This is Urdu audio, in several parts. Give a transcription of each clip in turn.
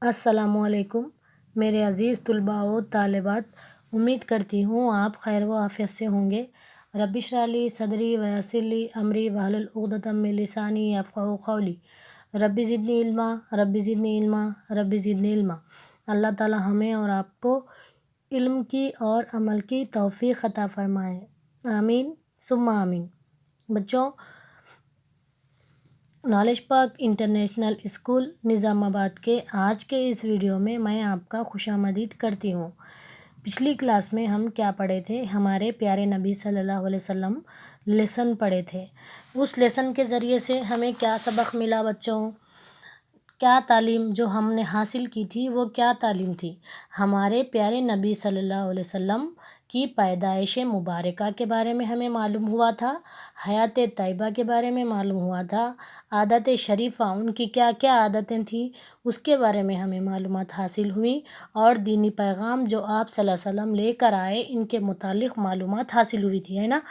السلام علیکم میرے عزیز طلباء و طالبات، امید کرتی ہوں آپ خیر و عافیت سے ہوں گے۔ رب اشرح لی صدری ویسر لی امری واحلل عقدۃ من لسانی یفقہوا قولی۔ رب زدنی علما، رب زدنی علما، رب زدنی علما۔ اللہ تعالی ہمیں اور آپ کو علم کی اور عمل کی توفیق عطا فرمائے، آمین ثم آمین۔ بچوں، نالج پاک انٹرنیشنل اسکول نظام آباد کے آج کے اس ویڈیو میں میں آپ کا خوش آمدید کرتی ہوں۔ پچھلی کلاس میں ہم کیا پڑھے تھے؟ ہمارے پیارے نبی صلی اللہ علیہ وسلم لیسن پڑھے تھے۔ اس لیسن کے ذریعے سے ہمیں کیا سبق ملا بچوں؟ کیا تعلیم جو ہم نے حاصل کی تھی وہ کیا تعلیم تھی؟ ہمارے پیارے نبی صلی اللہ علیہ وسلم کی پیدائش مبارکہ کے بارے میں ہمیں معلوم ہوا تھا، حیات طیبہ کے بارے میں معلوم ہوا تھا، عادت شریفہ ان کی کیا کیا عادتیں تھیں اس کے بارے میں ہمیں معلومات حاصل ہوئی، اور دینی پیغام جو آپ صلی اللہ علیہ وسلم لے کر آئے ان کے متعلق معلومات حاصل ہوئی تھی، ہے نا؟ آپ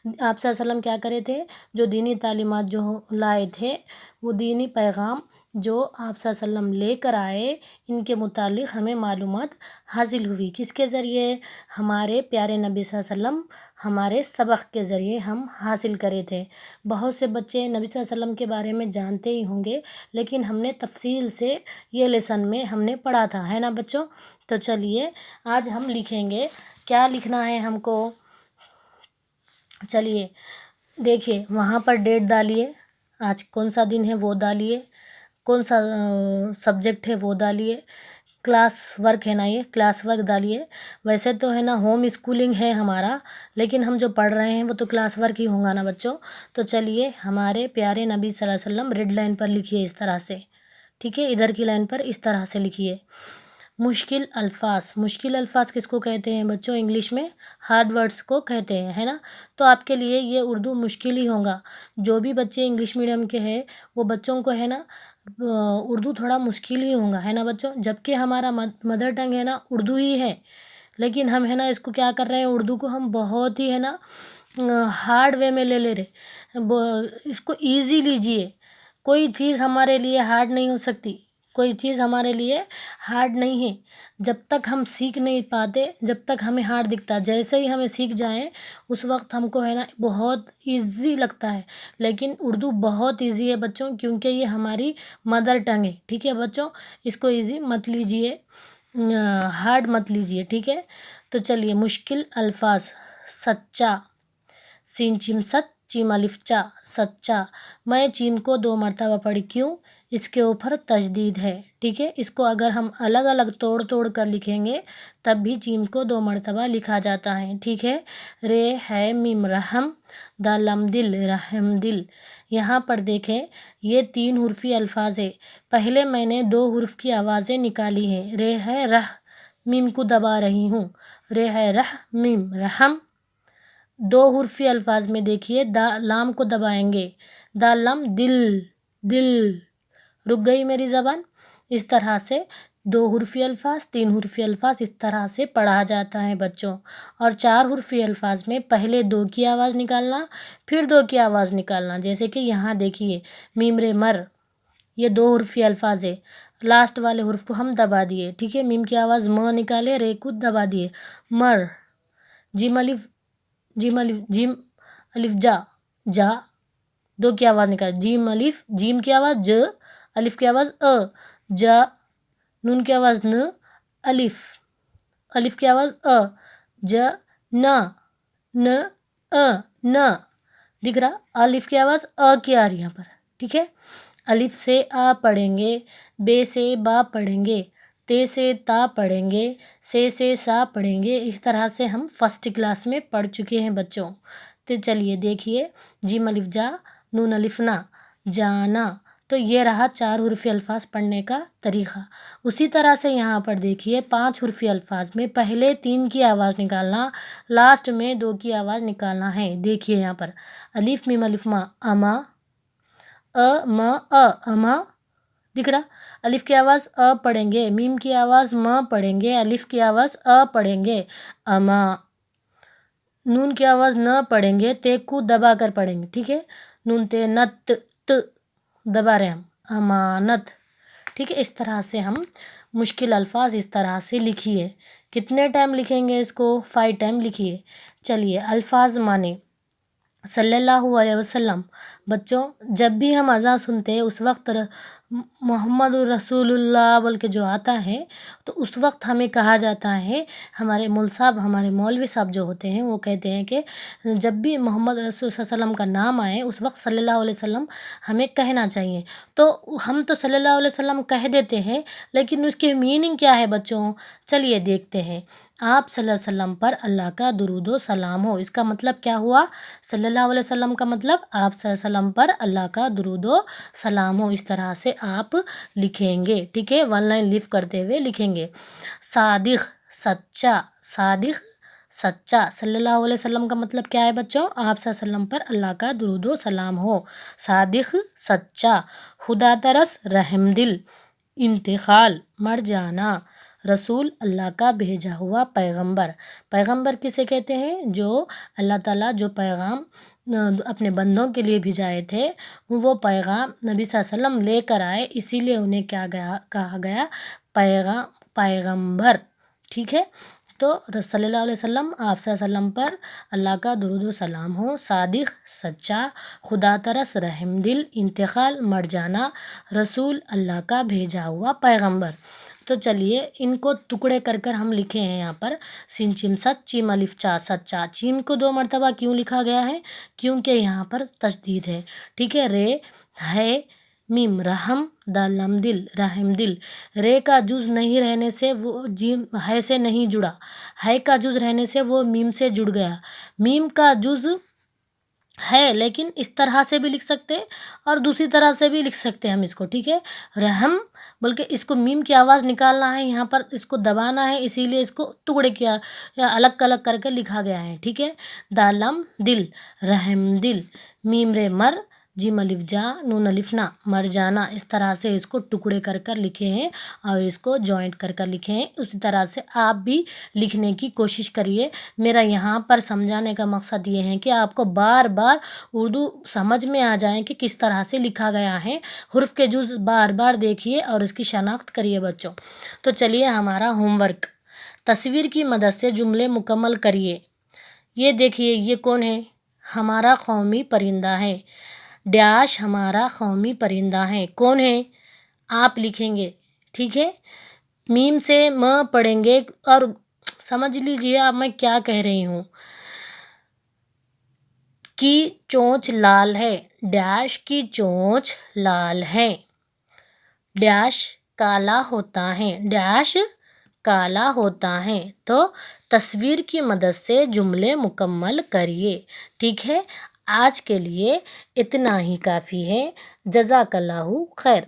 صلی اللہ علیہ وسلم کیا کرے تھے؟ جو دینی تعلیمات جو لائے تھے، وہ دینی پیغام جو آپ صلی اللہ علیہ وسلم لے کر آئے ان کے متعلق ہمیں معلومات حاصل ہوئی۔ کس کے ذریعے؟ ہمارے پیارے نبی صلی اللہ علیہ وسلم ہمارے سبق کے ذریعے ہم حاصل کرے تھے۔ بہت سے بچے نبی صلی اللہ علیہ وسلم کے بارے میں جانتے ہی ہوں گے، لیکن ہم نے تفصیل سے یہ لیسن میں ہم نے پڑھا تھا، ہے نا بچوں؟ تو چلیے آج ہم لکھیں گے۔ کیا لکھنا ہے ہم کو؟ چلیے دیکھیے، وہاں پر ڈیٹ ڈالیے، آج کون سا دن ہے وہ ڈالیے، کون سا سبجیکٹ ہے وہ ڈالیے، کلاس ورک ہے نا، یہ کلاس ورک ڈالیے۔ ویسے تو ہے نا ہوم اسکولنگ ہے ہمارا، لیکن ہم جو پڑھ رہے ہیں وہ تو کلاس ورک ہی ہوگا نا بچوں۔ تو چلیے ہمارے پیارے نبی صلی اللہ علیہ وسلم ریڈ لائن پر لکھیے اس طرح سے، ٹھیک ہے؟ ادھر کی لائن پر اس طرح سے لکھیے۔ مشکل الفاظ، مشکل الفاظ کس کو کہتے ہیں بچوں؟ انگلش میں ہارڈ ورڈز کو کہتے ہیں، ہے نا؟ تو آپ کے لیے یہ اردو مشکل ہی ہوگا۔ جو بھی بچے انگلش میڈیم کے ہیں وہ بچوں کو ہے نا اردو تھوڑا مشکل ہی ہوگا، ہے نا بچوں؟ جبکہ ہمارا مدر ٹنگ ہے نا اردو ہی ہے، لیکن ہم ہے نا اس کو کیا کر رہے ہیں؟ اردو کو ہم بہت ہی ہے نا ہارڈ وے میں لے رہے، اس کو ایزی لیجئے۔ کوئی چیز ہمارے لیے ہارڈ نہیں ہو سکتی، کوئی چیز ہمارے لیے ہارڈ نہیں ہے۔ جب تک ہم سیکھ نہیں پاتے، جب تک ہمیں ہارڈ دکھتا، جیسے ہی ہمیں سیکھ جائیں اس وقت ہم کو ہے نا بہت ایزی لگتا ہے۔ لیکن اردو بہت ایزی ہے بچوں، کیونکہ یہ ہماری مدر ٹنگ ہے، ٹھیک ہے بچوں؟ اس کو ایزی مت لیجئے، ہارڈ مت لیجئے، ٹھیک ہے؟ تو چلیے مشکل الفاظ۔ سچا، سین چیم سچ چیم الف چا، سچا۔ میں چیم کو 2 مرتبہ پڑھی، کیوں؟ اس کے اوپر تشدید ہے، ٹھیک ہے؟ اس کو اگر ہم الگ الگ توڑ کر لکھیں گے تب بھی چیم کو 2 مرتبہ لکھا جاتا ہے، ٹھیک ہے؟ رے ہے میم رحم، دالم دل رحم دل۔ یہاں پر دیکھیں یہ 3 حرفی الفاظ ہے۔ پہلے میں نے 2 حرف کی آوازیں نکالی ہیں، رے ہے رہ، میم کو دبا رہی ہوں، رے ہے رہ میم رحم۔ 2 حرفی الفاظ میں دیکھیے لام کو دبائیں گے، دالم دل دل، رک گئی میری زبان۔ اس طرح سے 2 حرفی الفاظ، 3 حرفی الفاظ اس طرح سے پڑھا جاتا ہے بچوں۔ اور 4 حرفی الفاظ میں پہلے 2 کی آواز نکالنا، پھر 2 کی آواز نکالنا، جیسے کہ یہاں دیکھیے میم رے مر، یہ 2 حرفی الفاظ ہے، لاسٹ والے حرف کو ہم دبا دیے، ٹھیک ہے؟ میم کی آواز م نکالے، رے کو دبا دیے، مر۔ جیم الف جا، جا، 2 کی آواز نکال، جیم الف، جیم کی آواز ج، الف کی آواز جا، نون کی آواز ن، الف کی آواز ج، نا، ن، نا، دکھ رہا؟ الف کی آواز کی آ رہی یہاں پر، ٹھیک ہے؟ الف سے آ پڑھیں گے، بے سے با پڑھیں گے، تے سے تا پڑھیں گے، سے سا پڑھیں گے۔ اس طرح سے ہم فرسٹ کلاس میں پڑھ چکے ہیں بچوں۔ تو چلیے دیکھیے، جیم الف جا، نون الف نا، جانا۔ تو یہ رہا 4 حرفی الفاظ پڑھنے کا طریقہ۔ اسی طرح سے یہاں پر دیکھیے 5 حرفی الفاظ میں پہلے 3 کی آواز نکالنا، لاسٹ میں 2 کی آواز نکالنا ہے۔ دیکھیے یہاں پر الف میم الف ما، اما، م اما، دکھ رہا؟ الف کی آواز پڑھیں گے، میم کی آواز م پڑھیں گے، الف کی آواز پڑھیں گے، اما۔ نون کی آواز نہ پڑھیں گے، تے کو دبا کر پڑھیں گے، ٹھیک ہے؟ نون تے نت، ت دبا رہے ہم، امانت، ٹھیک ہے، اس طرح سے ہم مشکل الفاظ اس طرح سے لکھیے. کتنے ٹائم لکھیں گے اس کو؟ 5 ٹائم لکھیے. چلیے الفاظ معنی. صلی اللہ علیہ وسلم. بچوں جب بھی ہم اذان سنتے ہیں اس وقت محمد رسول اللہ بول کے جو آتا ہے تو اس وقت ہمیں کہا جاتا ہے، ہمارے مول صاحب، ہمارے مولوی صاحب جو ہوتے ہیں وہ کہتے ہیں کہ جب بھی محمد رسول صلی اللہ علیہ وسلم کا نام آئے اس وقت صلی اللہ علیہ وسلم ہمیں کہنا چاہیے. تو ہم تو صلی اللہ علیہ وسلم کہہ دیتے ہیں، لیکن اس کی میننگ کیا ہے بچوں؟ چلیے دیکھتے ہیں. آپ صلی اللہ علیہ وسلم پر اللہ کا درود و سلام ہو. اس کا مطلب کیا ہوا؟ صلی اللہ علیہ وسلم کا مطلب آپ صلی اللہ علیہ وسلم پر اللہ کا درود و سلام ہو. اس طرح سے آپ لکھیں گے. ٹھیک ہے، 1 لائن لیف کرتے ہوئے لکھیں گے. صادق سچا. صادق سچا. صلی اللہ علیہ وسلم کا مطلب کیا ہے بچوں؟ آپ صلی اللہ علیہ وسلم پر اللہ کا درود و سلام ہو. صادق سچا. خدا ترس رحم دل. انتقال مر جانا. رسول اللہ کا بھیجا ہوا پیغمبر. پیغمبر کسے کہتے ہیں؟ جو اللہ تعالیٰ جو پیغام اپنے بندوں کے لیے بھیجائے تھے وہ پیغام نبی صلی اللہ علیہ وسلم لے کر آئے، اسی لیے انہیں کیا کہا گیا؟ پیغمبر. ٹھیک ہے، تو صلی اللہ علیہ وسلم آپ صلی اللہ علیہ وسلم پر اللہ کا درود و سلام ہو. صادق سچا. خدا ترس رحم دل. انتقال مر جانا. رسول اللہ کا بھیجا ہوا پیغمبر. تو چلیے ان کو ٹکڑے کر کر ہم لکھے ہیں یہاں پر. سین چیم سچ چیم الف چا. سچا. چیم کو 2 مرتبہ کیوں لکھا گیا ہے؟ کیونکہ یہاں پر تشدید ہے. ٹھیک ہے، رے ہے میم رحم دال لام دل. رحم دل. رے کا جز نہیں رہنے سے وہ جیم ہے سے نہیں جڑا. ہے کا جز رہنے سے وہ میم سے جڑ گیا. میم کا جز ہے لیکن اس طرح سے بھی لکھ سکتے اور دوسری طرح سے بھی لکھ سکتے ہم اس کو. ٹھیک ہے، رحم بلکہ اس کو میم کی آواز نکالنا ہے، یہاں پر اس کو دبانا ہے، اسی لیے اس کو ٹکڑے کیا یا الگ الگ کر کے لکھا گیا ہے. ٹھیک ہے، دالم دل. رحم دل. میم رے مر. جیم الف جا. نون الف نا. مر جانا. اس طرح سے اس کو ٹکڑے کر کر لکھے ہیں اور اس کو جوائنٹ کر کر لکھے ہیں. اسی طرح سے آپ بھی لکھنے کی کوشش کریے. میرا یہاں پر سمجھانے کا مقصد یہ ہے کہ آپ کو بار بار اردو سمجھ میں آ جائیں کہ کس طرح سے لکھا گیا ہے. حرف کے جز بار بار دیکھیے اور اس کی شناخت کریے بچوں. تو چلیے ہمارا ہوم ورک. تصویر کی مدد سے جملے مکمل کریے. یہ دیکھیے یہ کون ہے؟ ہمارا قومی پرندہ ہے. ڈیش ہمارا قومی پرندہ ہے. کون ہے؟ آپ لکھیں گے. ٹھیک ہے، میم سے م پڑھیں گے اور سمجھ لیجئے اب میں کیا کہہ رہی ہوں. کی چونچ لال ہے. ڈیش کی چونچ لال ہے. ڈیش کالا ہوتا ہے. ڈیش کالا ہوتا ہے. تو تصویر کی مدد سے جملے مکمل کریے. ٹھیک ہے، آج کے لیے اتنا ہی کافی ہے. جزاک اللہ خیر.